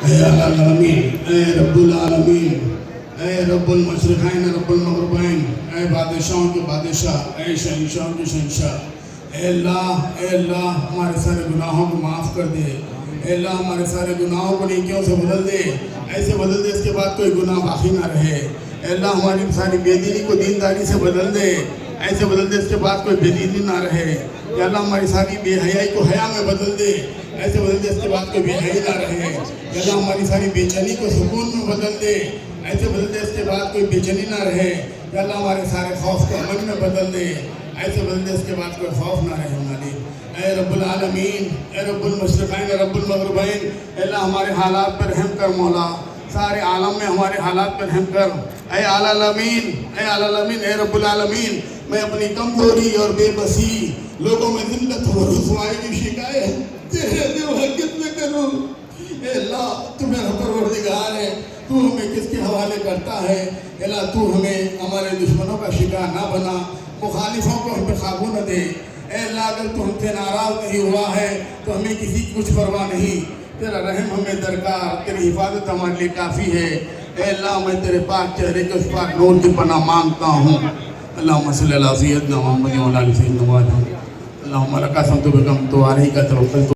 اے العالمین، اے رب العالمین، اے رب المشرقین رب المغربین، اے بادشاہوں کے بادشاہ، اے شہنشاہوں کے شہنشاہ، اے اللہ ہمارے سارے گناہوں کو معاف کر دے، اے اللہ ہمارے سارے گناہوں کو نیکیوں سے بدل دے، ایسے بدل دے اس کے بعد کوئی گناہ باقی نہ رہے، اے اللہ ہماری ساری بے دینی کو دینداری سے بدل دے، ایسے بدل دے اس کے بعد کوئی بے دینی نہ رہے، یا اللہ ہماری ساری بے حیائی کو حیا میں بدل دے، ایسے بدل دے اس کے بعد کوئی بے حیائی نہ رہے، یا اللہ ہماری ساری بے چینی کو سکون میں بدل دے، ایسے بدل دے اس کے بعد کوئی بے چینی نہ رہے، یا اللہ ہمارے سارے خوف کو امن میں بدل دے، ایسے بدل دے اس کے بعد کوئی خوف نہ رہے ہماری۔ اے رب العالمین، اے رب المشرقین رب المغربین، اے اللہ ہمارے حالات پر رحم کر مولا، سارے عالم میں ہمارے حالات پر رحم کر، اے العالمین، اے رب العالمین، میں اپنی کمزوری اور بے بسی، لوگوں میں ذلت اور رسوائی کی شکایت تیرے دل حقیقت میں کروں۔ اے اللہ تو میرا پروردگار ہے، تو ہمیں کس کے حوالے کرتا ہے؟ اے اللہ تو ہمیں ہمارے دشمنوں کا شکار نہ بنا، مخالفوں کو ہم پہ قابو نہ دے۔ اے اللہ اگر تو ہم سے ناراض نہیں ہوا ہے تو ہمیں کسی کی کچھ پرواہ نہیں، تیرا رحم ہمیں درکار، تیری حفاظت ہمارے لیے کافی ہے۔ اے اللہ میں تیرے پاک چہرے کے اس پاک نور کی پناہ مانگتا ہوں۔ اللہم صلی اللہ سیدنا محمد و علی سیدنا محمد، اللہم لک اسلمت بک آمنت و علیک توکلت۔